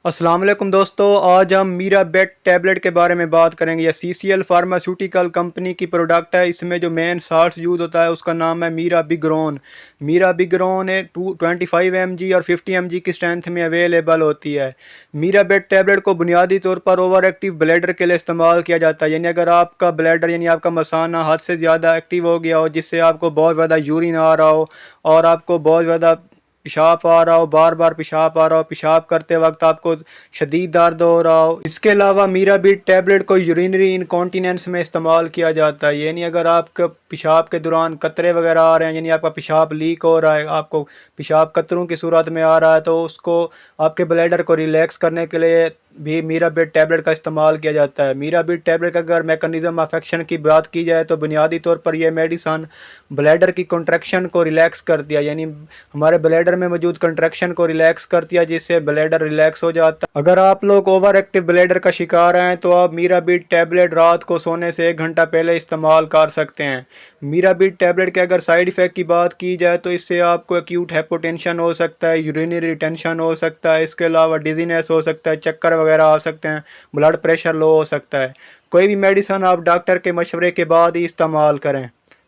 अस्सलाम वालेकुम दोस्तों, आज हम मीरा बेट टैबलेट के बारे में बात करेंगे। यह सीसीएल फार्मास्यूटिकल कंपनी की प्रोडक्ट है। इसमें जो मेन साल्ट यूज़ होता है उसका नाम है मीरा बिग्रोन। मीरा बिग्रोन है 25 mg और 50 mg की स्ट्रेंथ में अवेलेबल होती है। मीरा बेट टैबलेट को बुनियादी तौर पर ओवर एक्टिव ब्लैडर के लिए इस्तेमाल किया जाता है। यानी अगर आपका ब्लैडर यानी आपका मसाना हद से ज़्यादा एक्टिव हो गया हो, जिससे आपको बहुत ज़्यादा यूरिन आ रहा हो और आपको बहुत ज़्यादा पेशाब आ रहा हो, बार बार पेशाब आ रहा हो, पेशाब करते वक्त आपको शदीद दर्द हो रहा हो। इसके अलावा मीराबीट टैबलेट को यूरिनरी इनकॉन्टीनेंस में इस्तेमाल किया जाता है। यानी अगर आपका पेशाब के दौरान कतरे वगैरह आ रहे हैं, यानी आपका पेशाब लीक हो रहा है, आपको पेशाब कतरों की सूरत में आ रहा है, तो उसको आपके ब्लैडर को रिलैक्स करने के लिए भी मीराबीट टैबलेट का इस्तेमाल किया जाता है। मीराबीट टैबलेट का अगर मैकेनिज्म ऑफ एक्शन की बात की जाए तो बुनियादी तौर पर यह मेडिसन ब्लैडर की कंट्रैक्शन को रिलैक्स कर दिया, यानी हमारे ब्लैडर में मौजूद कंट्रैक्शन को रिलैक्स कर दिया, जिससे ब्लैडर रिलैक्स हो जाता है। अगर आप लोग ओवर एक्टिव ब्लैडर का शिकार हैं तो आप मीराबीट टैबलेट रात को सोने से 1 घंटा पहले इस्तेमाल कर सकते हैं। मीराबीट टैबलेट के अगर साइड इफ़ेक्ट की बात की जाए तो इससे आपको एक्यूट हाइपोटेंशन हो सकता है, यूरिनरी रिटेंशन हो सकता है, इसके अलावा डिजीनेस हो सकता है, चक्कर वगैरह आ सकते हैं, ब्लड प्रेशर लो हो सकता है। कोई भी मेडिसिन आप डॉक्टर के मशवरे के बाद ही इस्तेमाल करें।